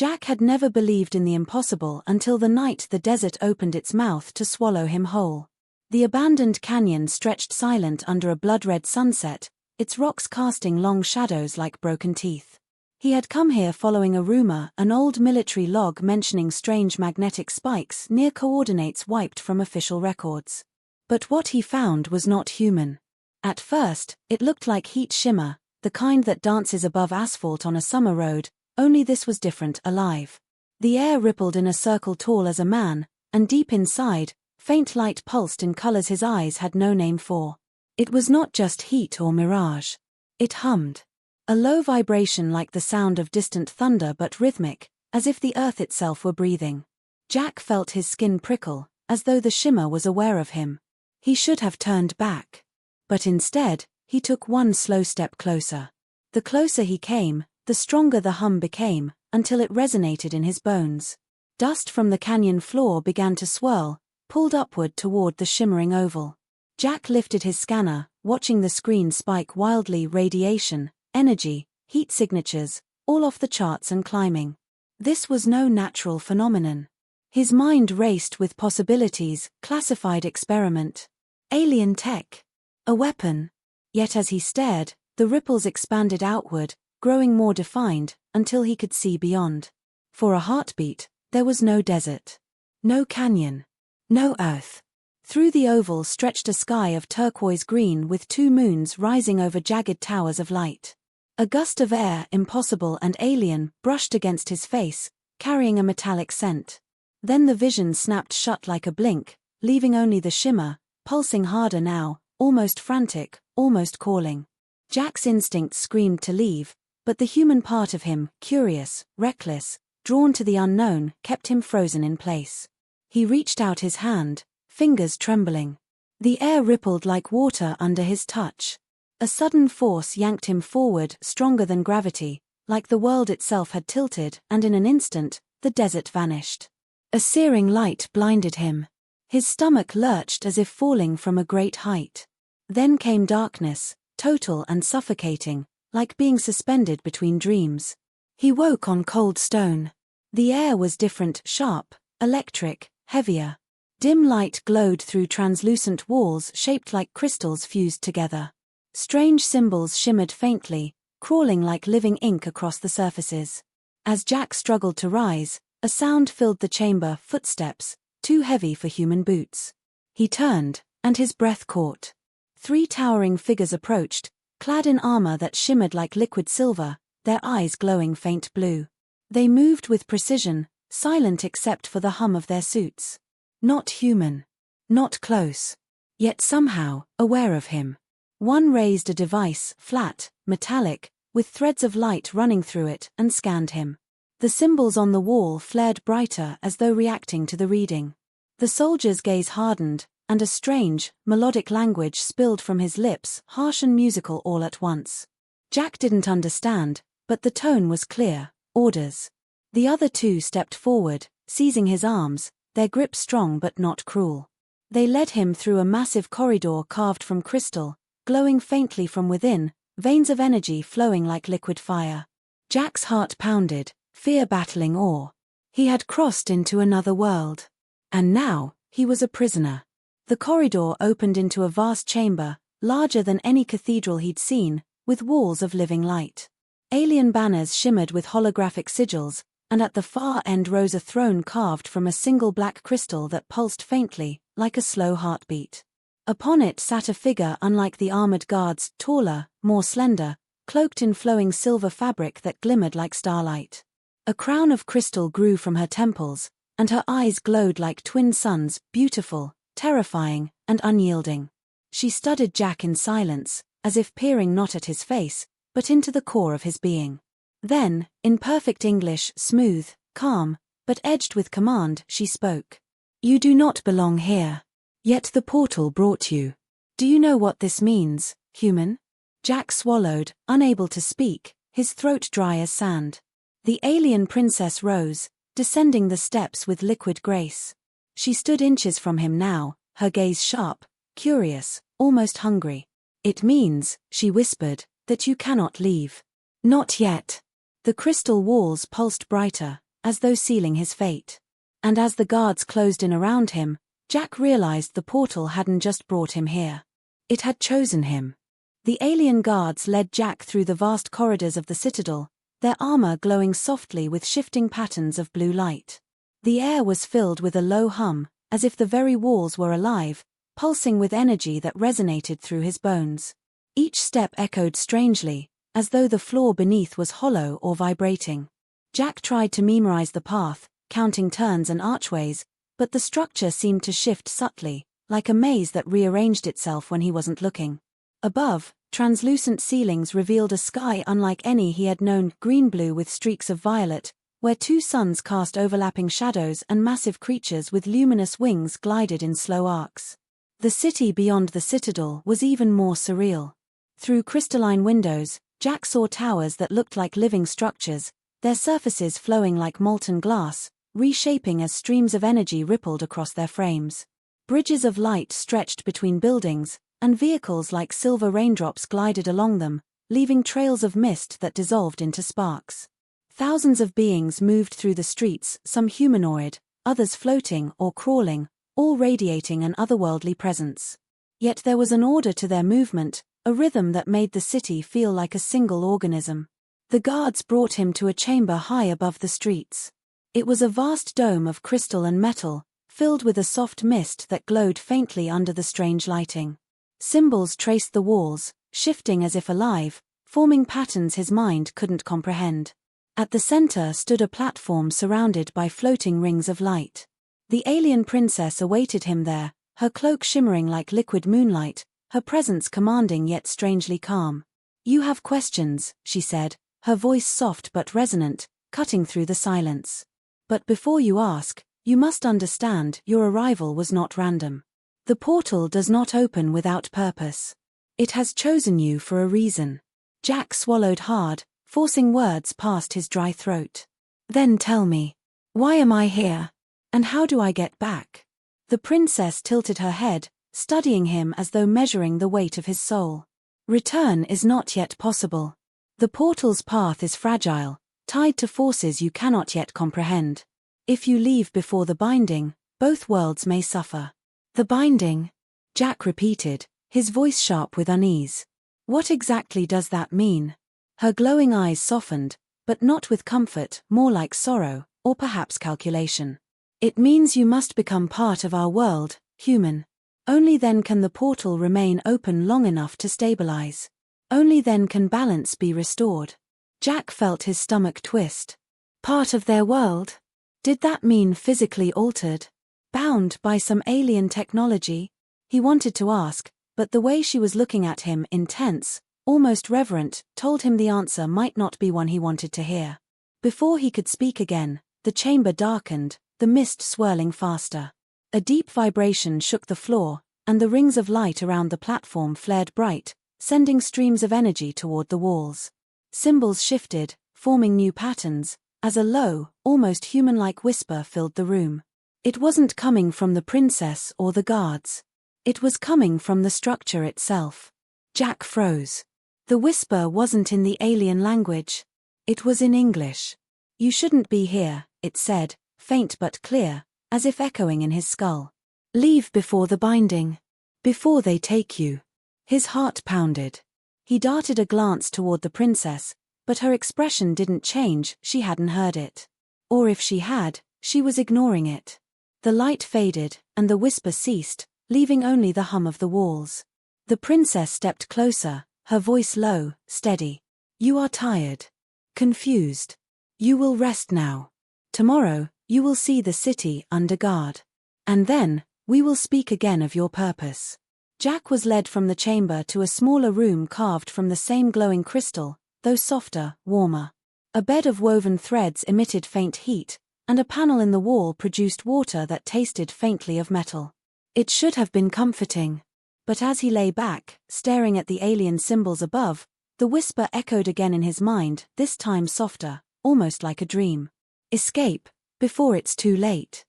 Jack had never believed in the impossible until the night the desert opened its mouth to swallow him whole. The abandoned canyon stretched silent under a blood-red sunset, its rocks casting long shadows like broken teeth. He had come here following a rumor, an old military log mentioning strange magnetic spikes near coordinates wiped from official records. But what he found was not human. At first, it looked like heat shimmer, the kind that dances above asphalt on a summer road, only this was different, alive. The air rippled in a circle tall as a man, and deep inside, faint light pulsed in colors his eyes had no name for. It was not just heat or mirage. It hummed. A low vibration like the sound of distant thunder but rhythmic, as if the earth itself were breathing. Jack felt his skin prickle, as though the shimmer was aware of him. He should have turned back. But instead, he took one slow step closer. The closer he came, the stronger the hum became, until it resonated in his bones. Dust from the canyon floor began to swirl, pulled upward toward the shimmering oval. Jack lifted his scanner, watching the screen spike wildly, radiation, energy, heat signatures, all off the charts and climbing. This was no natural phenomenon. His mind raced with possibilities, classified experiment. Alien tech. A weapon. Yet as he stared, the ripples expanded outward, growing more defined, until he could see beyond. For a heartbeat, there was no desert. No canyon. No earth. Through the oval stretched a sky of turquoise green with two moons rising over jagged towers of light. A gust of air, impossible and alien, brushed against his face, carrying a metallic scent. Then the vision snapped shut like a blink, leaving only the shimmer, pulsing harder now, almost frantic, almost calling. Jack's instinct screamed to leave, but the human part of him, curious, reckless, drawn to the unknown, kept him frozen in place. He reached out his hand, fingers trembling. The air rippled like water under his touch. A sudden force yanked him forward, stronger than gravity, like the world itself had tilted, and in an instant, the desert vanished. A searing light blinded him. His stomach lurched as if falling from a great height. Then came darkness, total and suffocating, like being suspended between dreams. He woke on cold stone. The air was different, sharp, electric, heavier. Dim light glowed through translucent walls shaped like crystals fused together. Strange symbols shimmered faintly, crawling like living ink across the surfaces. As Jack struggled to rise, a sound filled the chamber, footsteps, too heavy for human boots. He turned, and his breath caught. 3 towering figures approached, clad in armor that shimmered like liquid silver, their eyes glowing faint blue. They moved with precision, silent except for the hum of their suits. Not human. Not close. Yet somehow, aware of him. One raised a device, flat, metallic, with threads of light running through it, and scanned him. The symbols on the wall flared brighter as though reacting to the reading. The soldier's gaze hardened, and a strange, melodic language spilled from his lips, harsh and musical all at once. Jack didn't understand, but the tone was clear. Orders. The other 2 stepped forward, seizing his arms, their grip strong but not cruel. They led him through a massive corridor carved from crystal, glowing faintly from within, veins of energy flowing like liquid fire. Jack's heart pounded, fear battling awe. He had crossed into another world. And now, he was a prisoner. The corridor opened into a vast chamber, larger than any cathedral he'd seen, with walls of living light. Alien banners shimmered with holographic sigils, and at the far end rose a throne carved from a single black crystal that pulsed faintly, like a slow heartbeat. Upon it sat a figure unlike the armored guards, taller, more slender, cloaked in flowing silver fabric that glimmered like starlight. A crown of crystal grew from her temples, and her eyes glowed like twin suns, beautiful, terrifying, and unyielding. She studied Jack in silence, as if peering not at his face, but into the core of his being. Then, in perfect English, smooth, calm, but edged with command, she spoke. "You do not belong here. Yet the portal brought you. Do you know what this means, human?" Jack swallowed, unable to speak, his throat dry as sand. The alien princess rose, descending the steps with liquid grace. She stood inches from him now, her gaze sharp, curious, almost hungry. "It means," she whispered, "that you cannot leave." "Not yet." The crystal walls pulsed brighter, as though sealing his fate. And as the guards closed in around him, Jack realized the portal hadn't just brought him here. It had chosen him. The alien guards led Jack through the vast corridors of the citadel, their armor glowing softly with shifting patterns of blue light. The air was filled with a low hum, as if the very walls were alive, pulsing with energy that resonated through his bones. Each step echoed strangely, as though the floor beneath was hollow or vibrating. Jack tried to memorize the path, counting turns and archways, but the structure seemed to shift subtly, like a maze that rearranged itself when he wasn't looking. Above, translucent ceilings revealed a sky unlike any he had known, green-blue with streaks of violet, where two suns cast overlapping shadows and massive creatures with luminous wings glided in slow arcs. The city beyond the citadel was even more surreal. Through crystalline windows, Jack saw towers that looked like living structures, their surfaces flowing like molten glass, reshaping as streams of energy rippled across their frames. Bridges of light stretched between buildings, and vehicles like silver raindrops glided along them, leaving trails of mist that dissolved into sparks. Thousands of beings moved through the streets, some humanoid, others floating or crawling, all radiating an otherworldly presence. Yet there was an order to their movement, a rhythm that made the city feel like a single organism. The guards brought him to a chamber high above the streets. It was a vast dome of crystal and metal, filled with a soft mist that glowed faintly under the strange lighting. Symbols traced the walls, shifting as if alive, forming patterns his mind couldn't comprehend. At the center stood a platform surrounded by floating rings of light. The alien princess awaited him there, her cloak shimmering like liquid moonlight, her presence commanding yet strangely calm. "You have questions," she said, her voice soft but resonant, cutting through the silence. "But before you ask, you must understand your arrival was not random. The portal does not open without purpose. It has chosen you for a reason." Jack swallowed hard, forcing words past his dry throat. "Then tell me, why am I here? And how do I get back?" The princess tilted her head, studying him as though measuring the weight of his soul. "Return is not yet possible. The portal's path is fragile, tied to forces you cannot yet comprehend. If you leave before the binding, both worlds may suffer." "The binding?" Jack repeated, his voice sharp with unease. "What exactly does that mean?" Her glowing eyes softened, but not with comfort, more like sorrow, or perhaps calculation. "It means you must become part of our world, human. Only then can the portal remain open long enough to stabilize. Only then can balance be restored." Jack felt his stomach twist. Part of their world? Did that mean physically altered? Bound by some alien technology? He wanted to ask, but the way she was looking at him, intense, almost reverent, told him the answer might not be one he wanted to hear. Before he could speak again, the chamber darkened, the mist swirling faster. A deep vibration shook the floor, and the rings of light around the platform flared bright, sending streams of energy toward the walls. Symbols shifted, forming new patterns, as a low, almost human-like whisper filled the room. It wasn't coming from the princess or the guards. It was coming from the structure itself. Jack froze. The whisper wasn't in the alien language. It was in English. "You shouldn't be here," it said, faint but clear, as if echoing in his skull. "Leave before the binding. Before they take you." His heart pounded. He darted a glance toward the princess, but her expression didn't change, she hadn't heard it. Or if she had, she was ignoring it. The light faded, and the whisper ceased, leaving only the hum of the walls. The princess stepped closer, her voice low, steady. "You are tired. Confused. You will rest now. Tomorrow, you will see the city under guard. And then, we will speak again of your purpose." Jack was led from the chamber to a smaller room carved from the same glowing crystal, though softer, warmer. A bed of woven threads emitted faint heat, and a panel in the wall produced water that tasted faintly of metal. It should have been comforting. But as he lay back, staring at the alien symbols above, the whisper echoed again in his mind, this time softer, almost like a dream. "Escape, before it's too late."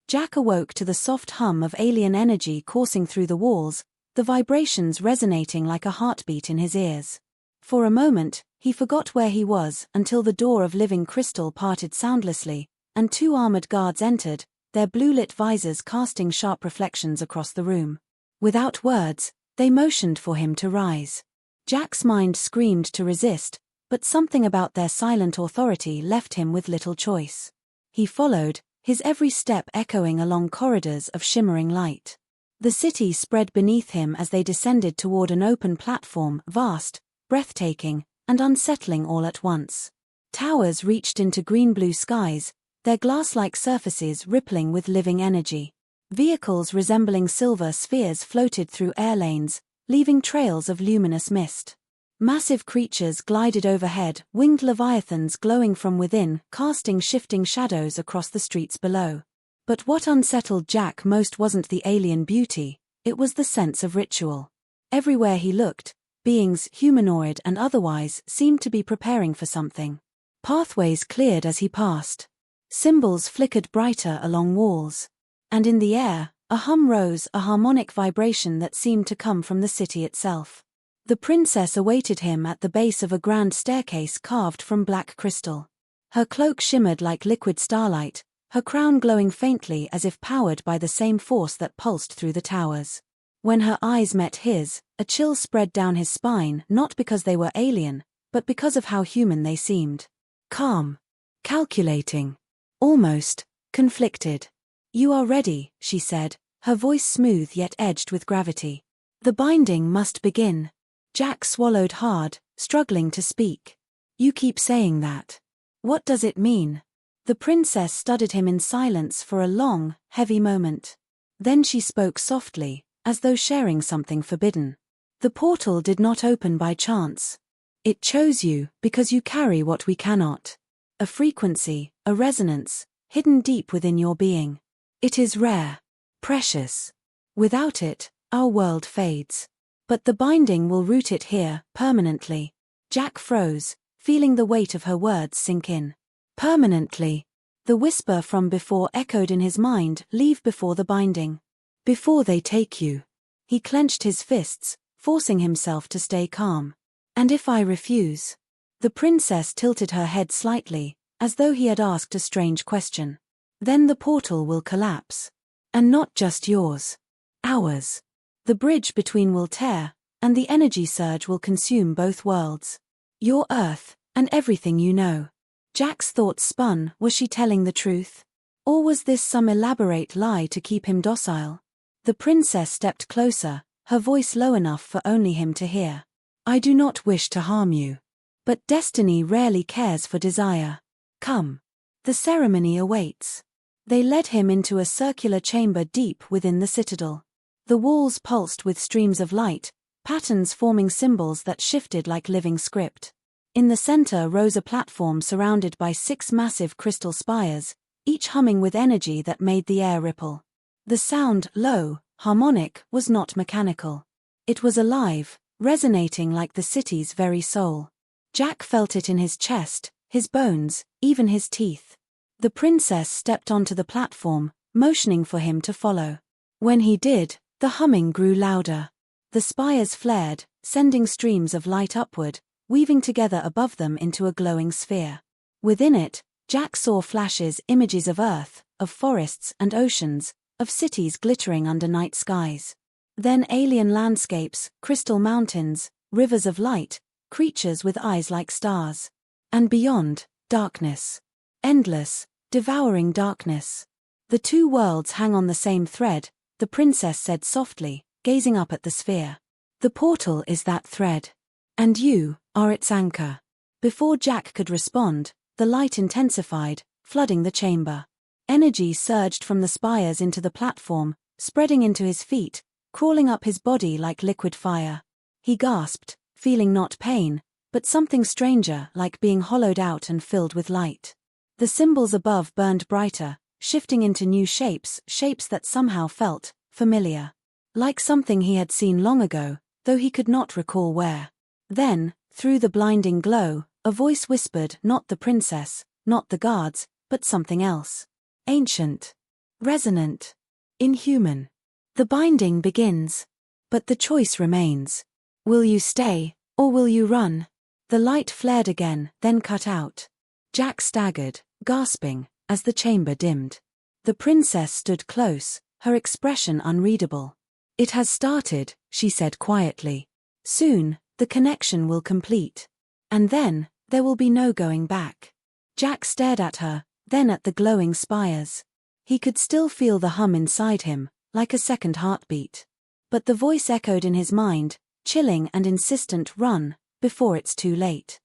Jack awoke to the soft hum of alien energy coursing through the walls, the vibrations resonating like a heartbeat in his ears. For a moment, he forgot where he was until the door of living crystal parted soundlessly, and 2 armored guards entered, their blue-lit visors casting sharp reflections across the room. Without words, they motioned for him to rise. Jack's mind screamed to resist, but something about their silent authority left him with little choice. He followed, his every step echoing along corridors of shimmering light. The city spread beneath him as they descended toward an open platform, vast, breathtaking, and unsettling all at once. Towers reached into green-blue skies, their glass-like surfaces rippling with living energy. Vehicles resembling silver spheres floated through air lanes, leaving trails of luminous mist. Massive creatures glided overhead, winged leviathans glowing from within, casting shifting shadows across the streets below. But what unsettled Jack most wasn't the alien beauty, it was the sense of ritual. Everywhere he looked, beings, humanoid and otherwise, seemed to be preparing for something. Pathways cleared as he passed. Symbols flickered brighter along walls. And in the air, a hum rose, a harmonic vibration that seemed to come from the city itself. The princess awaited him at the base of a grand staircase carved from black crystal. Her cloak shimmered like liquid starlight, her crown glowing faintly as if powered by the same force that pulsed through the towers. When her eyes met his, a chill spread down his spine, not because they were alien, but because of how human they seemed. Calm. Calculating. Almost conflicted. "You are ready," she said, her voice smooth yet edged with gravity. "The binding must begin." Jack swallowed hard, struggling to speak. "You keep saying that. What does it mean?" The princess studied him in silence for a long, heavy moment. Then she spoke softly, as though sharing something forbidden. "The portal did not open by chance. It chose you because you carry what we cannot. A frequency, a resonance, hidden deep within your being. It is rare, precious. Without it, our world fades. But the binding will root it here, permanently." Jack froze, feeling the weight of her words sink in. Permanently. The whisper from before echoed in his mind, "Leave before the binding. Before they take you." He clenched his fists, forcing himself to stay calm. "And if I refuse?" The princess tilted her head slightly, as though he had asked a strange question. "Then the portal will collapse. And not just yours. Ours. The bridge between will tear, and the energy surge will consume both worlds. Your Earth, and everything you know." Jack's thoughts spun, was she telling the truth? Or was this some elaborate lie to keep him docile? The princess stepped closer, her voice low enough for only him to hear. "I do not wish to harm you. But destiny rarely cares for desire. Come. The ceremony awaits." They led him into a circular chamber deep within the citadel. The walls pulsed with streams of light, patterns forming symbols that shifted like living script. In the center rose a platform surrounded by 6 massive crystal spires, each humming with energy that made the air ripple. The sound, low, harmonic, was not mechanical. It was alive, resonating like the city's very soul. Jack felt it in his chest, his bones, even his teeth. The princess stepped onto the platform, motioning for him to follow. When he did, the humming grew louder. The spires flared, sending streams of light upward, weaving together above them into a glowing sphere. Within it, Jack saw flashes, images of Earth, of forests and oceans, of cities glittering under night skies. Then alien landscapes, crystal mountains, rivers of light, creatures with eyes like stars. And beyond, darkness. Endless, devouring darkness. "The 2 worlds hang on the same thread," the princess said softly, gazing up at the sphere. "The portal is that thread. And you are its anchor." Before Jack could respond, the light intensified, flooding the chamber. Energy surged from the spires into the platform, spreading into his feet, crawling up his body like liquid fire. He gasped, feeling not pain, but something stranger, like being hollowed out and filled with light. The symbols above burned brighter, shifting into new shapes, shapes that somehow felt familiar. Like something he had seen long ago, though he could not recall where. Then, through the blinding glow, a voice whispered, not the princess, not the guards, but something else. Ancient. Resonant. Inhuman. "The binding begins. But the choice remains. Will you stay, or will you run?" The light flared again, then cut out. Jack staggered, gasping, as the chamber dimmed. The princess stood close, her expression unreadable. "It has started," she said quietly. "Soon, the connection will complete. And then, there will be no going back." Jack stared at her, then at the glowing spires. He could still feel the hum inside him, like a second heartbeat. But the voice echoed in his mind, chilling and insistent, "Run, before it's too late."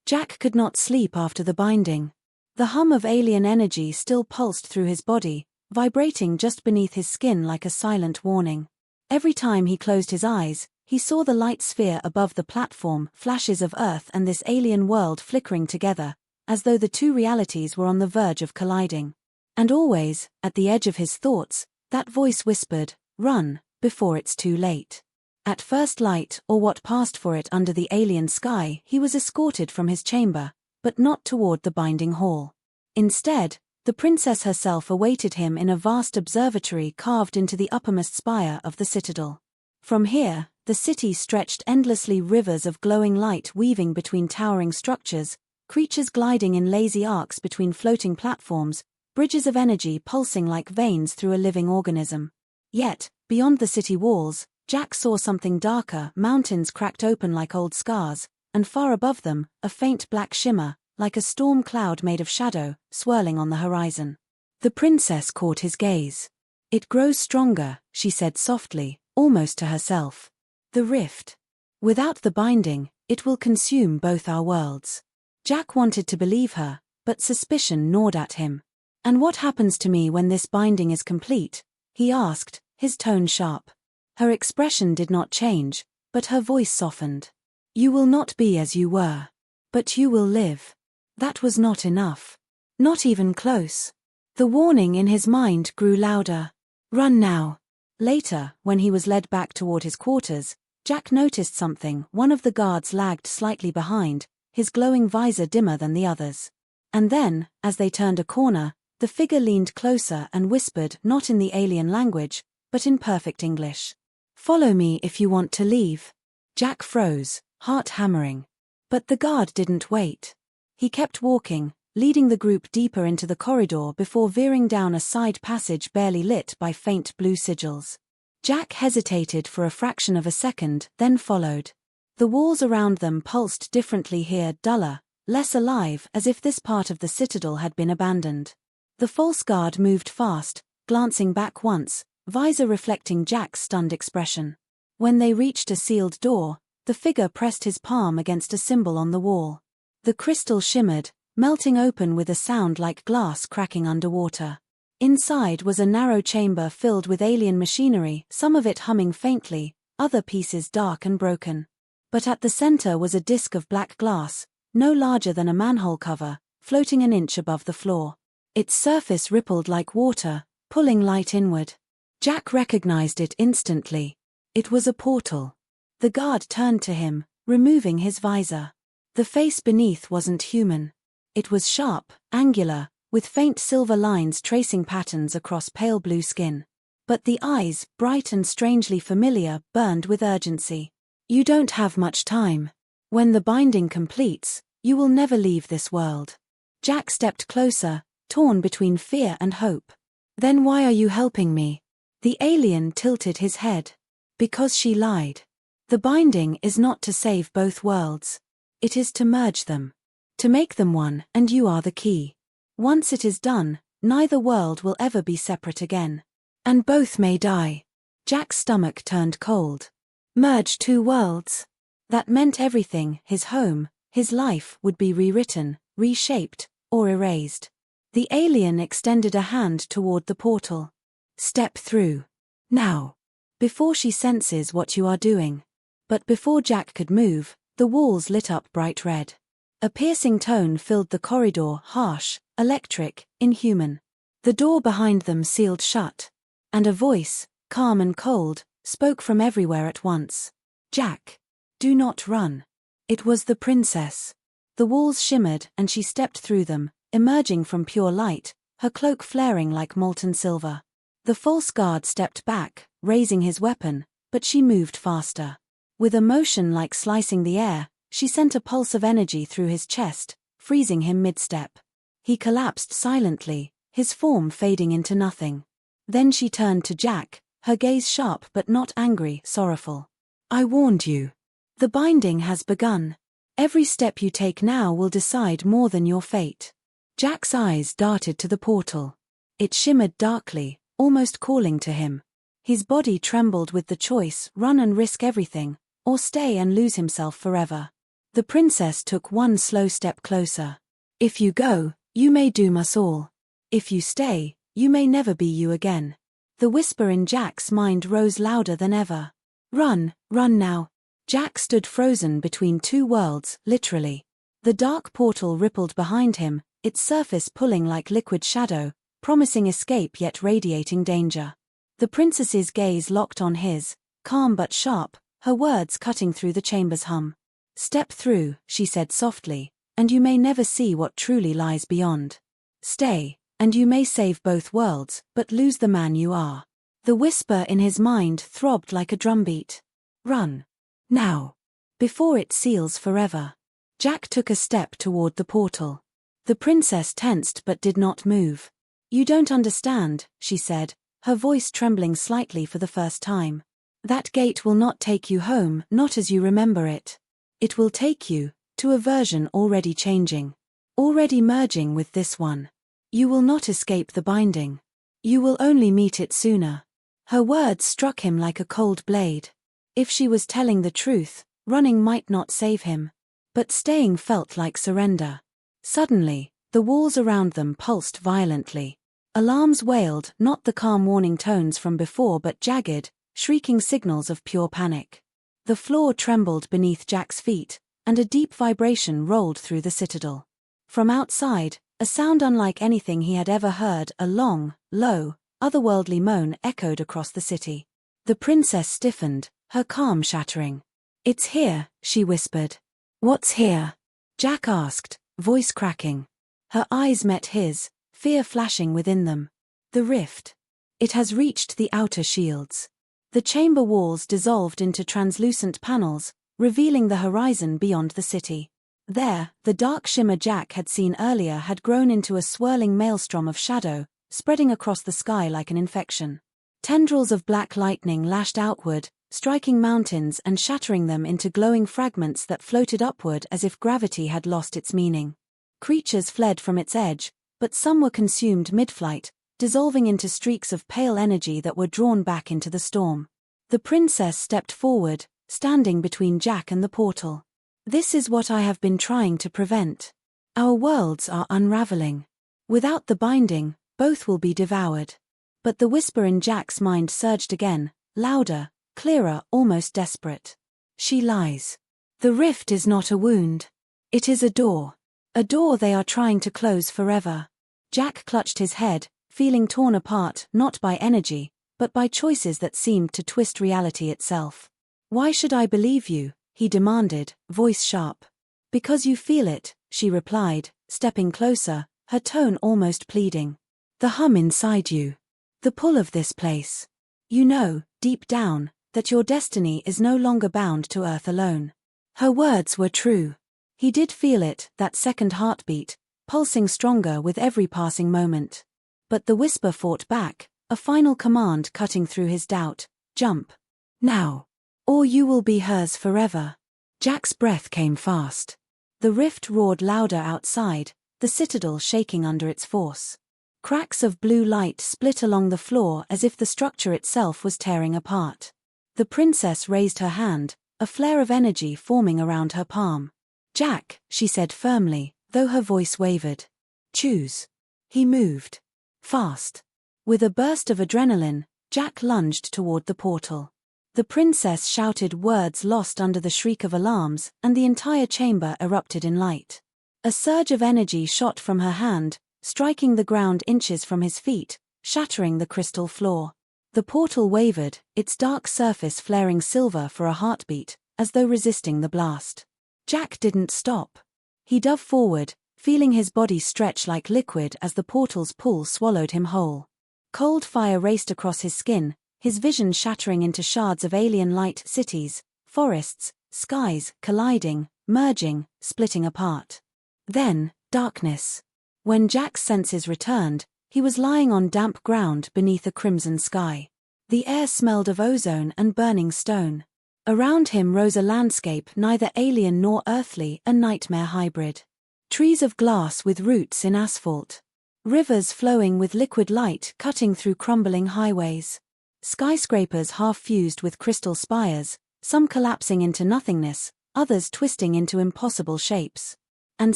Jack could not sleep after the binding. The hum of alien energy still pulsed through his body, vibrating just beneath his skin like a silent warning. Every time he closed his eyes, he saw the light sphere above the platform, flashes of Earth and this alien world flickering together, as though the two realities were on the verge of colliding. And always, at the edge of his thoughts, that voice whispered, "Run, before it's too late." At first light, or what passed for it under the alien sky, he was escorted from his chamber, but not toward the binding hall. Instead, the princess herself awaited him in a vast observatory carved into the uppermost spire of the citadel. From here, the city stretched endlessly, rivers of glowing light weaving between towering structures, creatures gliding in lazy arcs between floating platforms, bridges of energy pulsing like veins through a living organism. Yet, beyond the city walls, Jack saw something darker, mountains cracked open like old scars, and far above them, a faint black shimmer, like a storm cloud made of shadow, swirling on the horizon. The princess caught his gaze. "It grows stronger," she said softly, almost to herself. "The rift. Without the binding, it will consume both our worlds." Jack wanted to believe her, but suspicion gnawed at him. "And what happens to me when this binding is complete?" he asked, his tone sharp. Her expression did not change, but her voice softened. "You will not be as you were. But you will live." That was not enough. Not even close. The warning in his mind grew louder. "Run now." Later, when he was led back toward his quarters, Jack noticed something. One of the guards lagged slightly behind, his glowing visor dimmer than the others. And then, as they turned a corner, the figure leaned closer and whispered, not in the alien language, but in perfect English. "Follow me if you want to leave." Jack froze, heart hammering. But the guard didn't wait. He kept walking, leading the group deeper into the corridor before veering down a side passage barely lit by faint blue sigils. Jack hesitated for a fraction of a second, then followed. The walls around them pulsed differently here, duller, less alive, as if this part of the citadel had been abandoned. The false guard moved fast, glancing back once, visor reflecting Jack's stunned expression. When they reached a sealed door, the figure pressed his palm against a symbol on the wall. The crystal shimmered, melting open with a sound like glass cracking underwater. Inside was a narrow chamber filled with alien machinery, some of it humming faintly, other pieces dark and broken. But at the center was a disk of black glass, no larger than a manhole cover, floating an inch above the floor. Its surface rippled like water, pulling light inward. Jack recognized it instantly. It was a portal. The guard turned to him, removing his visor. The face beneath wasn't human. It was sharp, angular, with faint silver lines tracing patterns across pale blue skin. But the eyes, bright and strangely familiar, burned with urgency. "You don't have much time. When the binding completes, you will never leave this world." Jack stepped closer, torn between fear and hope. "Then why are you helping me?" The alien tilted his head. "Because she lied. The binding is not to save both worlds. It is to merge them. To make them one, and you are the key. Once it is done, neither world will ever be separate again. And both may die." Jack's stomach turned cold. Merge two worlds. That meant everything, his home, his life, would be rewritten, reshaped, or erased. The alien extended a hand toward the portal. "Step through. Now. Before she senses what you are doing." But before Jack could move, the walls lit up bright red. A piercing tone filled the corridor, harsh, electric, inhuman. The door behind them sealed shut. And a voice, calm and cold, spoke from everywhere at once. "Jack. Do not run." It was the princess. The walls shimmered and she stepped through them, emerging from pure light, her cloak flaring like molten silver. The false guard stepped back, raising his weapon, but she moved faster. With a motion like slicing the air, she sent a pulse of energy through his chest, freezing him mid-step. He collapsed silently, his form fading into nothing. Then she turned to Jack, her gaze sharp but not angry, sorrowful. I warned you. The binding has begun. Every step you take now will decide more than your fate. Jack's eyes darted to the portal. It shimmered darkly, almost calling to him. His body trembled with the choice, run and risk everything, or stay and lose himself forever. The princess took one slow step closer. If you go, you may doom us all. If you stay, you may never be you again. The whisper in Jack's mind rose louder than ever. Run, run now. Jack stood frozen between two worlds, literally. The dark portal rippled behind him, its surface pulling like liquid shadow, promising escape yet radiating danger. The princess's gaze locked on his, calm but sharp, her words cutting through the chamber's hum. Step through, she said softly, and you may never see what truly lies beyond. Stay, and you may save both worlds, but lose the man you are. The whisper in his mind throbbed like a drumbeat. Run. Now. Before it seals forever. Jack took a step toward the portal. The princess tensed but did not move. You don't understand, she said, her voice trembling slightly for the first time. That gate will not take you home, not as you remember it. It will take you to a version already changing. Already merging with this one. You will not escape the binding. You will only meet it sooner. Her words struck him like a cold blade. If she was telling the truth, running might not save him. But staying felt like surrender. Suddenly, the walls around them pulsed violently. Alarms wailed, not the calm warning tones from before but jagged, shrieking signals of pure panic. The floor trembled beneath Jack's feet, and a deep vibration rolled through the citadel. From outside, a sound unlike anything he had ever heard, a long, low, otherworldly moan echoed across the city. The princess stiffened, her calm shattering. It's here, she whispered. What's here? Jack asked, voice cracking. Her eyes met his, fear flashing within them. The rift. It has reached the outer shields. The chamber walls dissolved into translucent panels, revealing the horizon beyond the city. There, the dark shimmer Jack had seen earlier had grown into a swirling maelstrom of shadow, spreading across the sky like an infection. Tendrils of black lightning lashed outward, striking mountains and shattering them into glowing fragments that floated upward as if gravity had lost its meaning. Creatures fled from its edge, but some were consumed mid-flight, dissolving into streaks of pale energy that were drawn back into the storm. The princess stepped forward, standing between Jack and the portal. This is what I have been trying to prevent. Our worlds are unraveling. Without the binding, both will be devoured. But the whisper in Jack's mind surged again, louder, clearer, almost desperate. She lies. The rift is not a wound. It is a door. A door they are trying to close forever. Jack clutched his head, feeling torn apart not by energy, but by choices that seemed to twist reality itself. Why should I believe you? He demanded, voice sharp. Because you feel it, she replied, stepping closer, her tone almost pleading. The hum inside you. The pull of this place. You know, deep down, that your destiny is no longer bound to Earth alone. Her words were true. He did feel it, that second heartbeat, pulsing stronger with every passing moment. But the whisper fought back, a final command cutting through his doubt. Jump. Now. Or you will be hers forever. Jack's breath came fast. The rift roared louder outside, the citadel shaking under its force. Cracks of blue light split along the floor as if the structure itself was tearing apart. The princess raised her hand, a flare of energy forming around her palm. Jack, she said firmly, though her voice wavered. Choose. He moved. Fast. With a burst of adrenaline, Jack lunged toward the portal. The princess shouted words lost under the shriek of alarms, and the entire chamber erupted in light. A surge of energy shot from her hand, striking the ground inches from his feet, shattering the crystal floor. The portal wavered, its dark surface flaring silver for a heartbeat, as though resisting the blast. Jack didn't stop. He dove forward, feeling his body stretch like liquid as the portal's pull swallowed him whole. Cold fire raced across his skin, his vision shattering into shards of alien light, cities, forests, skies, colliding, merging, splitting apart. Then, darkness. When Jack's senses returned, he was lying on damp ground beneath a crimson sky. The air smelled of ozone and burning stone. Around him rose a landscape neither alien nor earthly, a nightmare hybrid. Trees of glass with roots in asphalt. Rivers flowing with liquid light cutting through crumbling highways. Skyscrapers half-fused with crystal spires, some collapsing into nothingness, others twisting into impossible shapes. And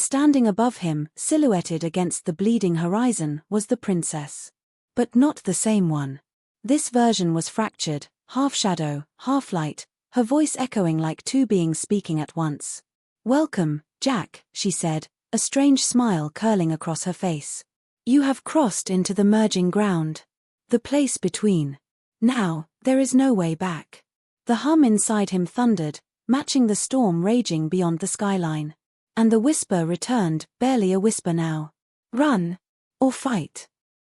standing above him, silhouetted against the bleeding horizon, was the princess. But not the same one. This version was fractured, half shadow, half light, her voice echoing like two beings speaking at once. "Welcome, Jack," she said, a strange smile curling across her face. "You have crossed into the merging ground. The place between. Now, there is no way back." The hum inside him thundered, matching the storm raging beyond the skyline. And the whisper returned, barely a whisper now. "Run! Or fight."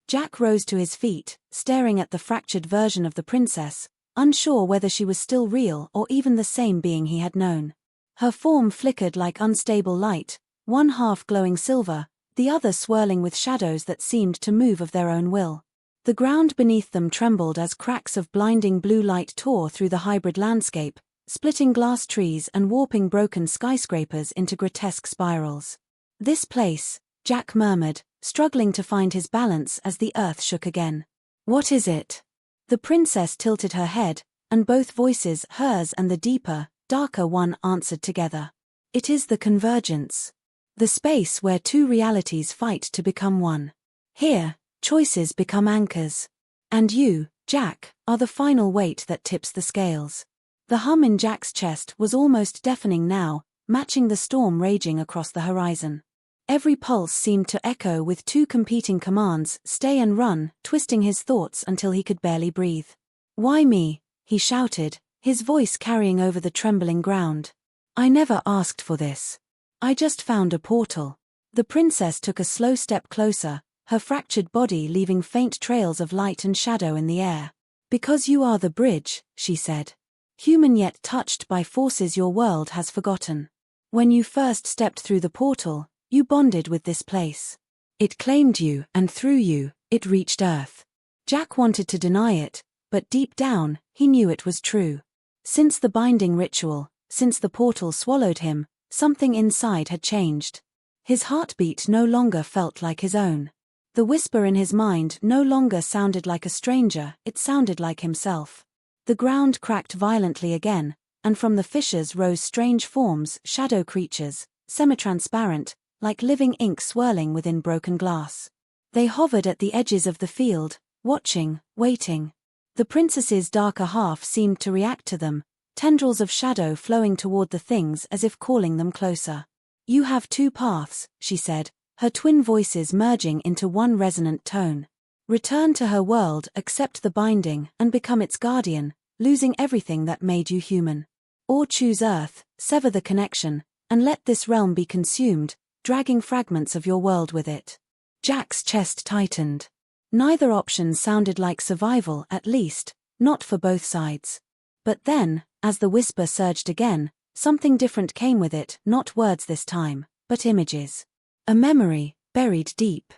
Jack rose to his feet, staring at the fractured version of the princess, unsure whether she was still real or even the same being he had known. Her form flickered like unstable light, one half glowing silver, the other swirling with shadows that seemed to move of their own will. The ground beneath them trembled as cracks of blinding blue light tore through the hybrid landscape, splitting glass trees and warping broken skyscrapers into grotesque spirals. "This place," Jack murmured, struggling to find his balance as the earth shook again. "What is it?" The princess tilted her head, and both voices, hers and the deeper, darker one, answered together. "It is the convergence. The space where two realities fight to become one. Here, choices become anchors. And you, Jack, are the final weight that tips the scales." The hum in Jack's chest was almost deafening now, matching the storm raging across the horizon. Every pulse seemed to echo with two competing commands, stay and run, twisting his thoughts until he could barely breathe. "Why me?" he shouted, his voice carrying over the trembling ground. "I never asked for this. I just found a portal." The princess took a slow step closer, her fractured body leaving faint trails of light and shadow in the air. "Because you are the bridge," she said. "Human yet touched by forces your world has forgotten. When you first stepped through the portal, you bonded with this place. It claimed you, and through you, it reached Earth." Jack wanted to deny it, but deep down, he knew it was true. Since the binding ritual, since the portal swallowed him, something inside had changed. His heartbeat no longer felt like his own. The whisper in his mind no longer sounded like a stranger, it sounded like himself. The ground cracked violently again, and from the fissures rose strange forms, shadow creatures, semi-transparent, like living ink swirling within broken glass. They hovered at the edges of the field, watching, waiting. The princess's darker half seemed to react to them, tendrils of shadow flowing toward the things as if calling them closer. "You have two paths," she said, her twin voices merging into one resonant tone. "Return to her world, accept the binding, and become its guardian, losing everything that made you human. Or choose Earth, sever the connection, and let this realm be consumed, dragging fragments of your world with it." Jack's chest tightened. Neither option sounded like survival, at least, not for both sides. But then, as the whisper surged again, something different came with it, not words this time, but images. A memory, buried deep.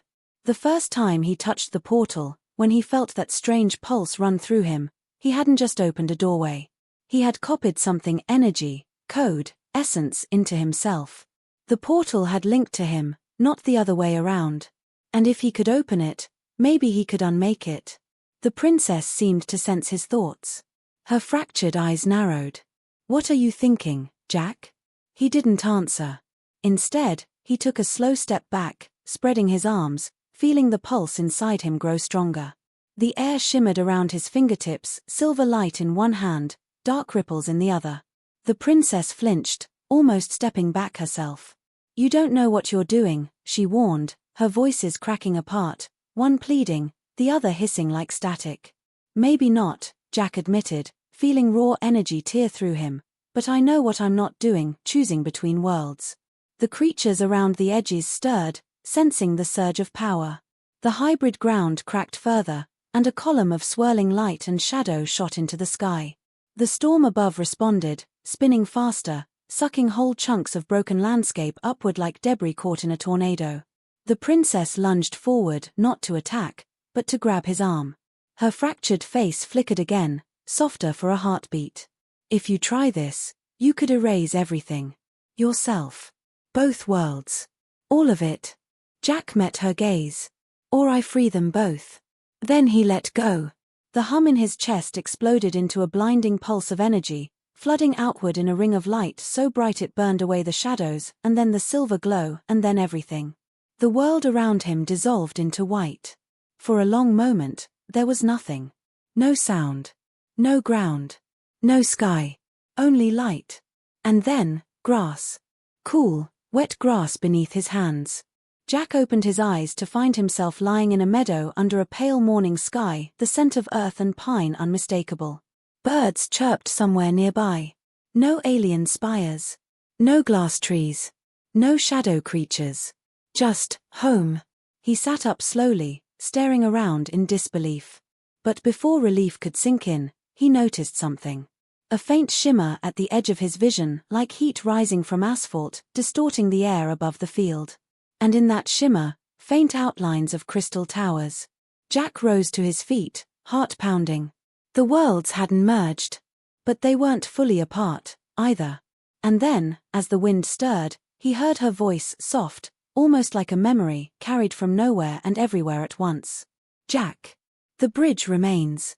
The first time he touched the portal, when he felt that strange pulse run through him, he hadn't just opened a doorway. He had copied something, energy, code, essence, into himself. The portal had linked to him, not the other way around. And if he could open it, maybe he could unmake it. The princess seemed to sense his thoughts. Her fractured eyes narrowed. "What are you thinking, Jack?" He didn't answer. Instead, he took a slow step back, spreading his arms, feeling the pulse inside him grow stronger. The air shimmered around his fingertips, silver light in one hand, dark ripples in the other. The princess flinched, almost stepping back herself. "You don't know what you're doing," she warned, her voices cracking apart, one pleading, the other hissing like static. "Maybe not," Jack admitted, feeling raw energy tear through him, "but I know what I'm not doing, choosing between worlds." The creatures around the edges stirred, sensing the surge of power. The hybrid ground cracked further, and a column of swirling light and shadow shot into the sky. The storm above responded, spinning faster, sucking whole chunks of broken landscape upward like debris caught in a tornado. The princess lunged forward, not to attack, but to grab his arm. Her fractured face flickered again, softer for a heartbeat. If you try this, you could erase everything. Yourself. Both worlds. All of it. Jack met her gaze. Or I free them both. Then he let go. The hum in his chest exploded into a blinding pulse of energy, flooding outward in a ring of light so bright it burned away the shadows, and then the silver glow, and then everything. The world around him dissolved into white. For a long moment, there was nothing. No sound. No ground. No sky. Only light. And then, grass. Cool, wet grass beneath his hands. Jack opened his eyes to find himself lying in a meadow under a pale morning sky, the scent of earth and pine unmistakable. Birds chirped somewhere nearby. No alien spires. No glass trees. No shadow creatures. Just, home. He sat up slowly, staring around in disbelief. But before relief could sink in, he noticed something. A faint shimmer at the edge of his vision, like heat rising from asphalt, distorting the air above the field. And in that shimmer, faint outlines of crystal towers. Jack rose to his feet, heart pounding. The worlds hadn't merged. But they weren't fully apart, either. And then, as the wind stirred, he heard her voice, soft, almost like a memory, carried from nowhere and everywhere at once. Jack. The bridge remains.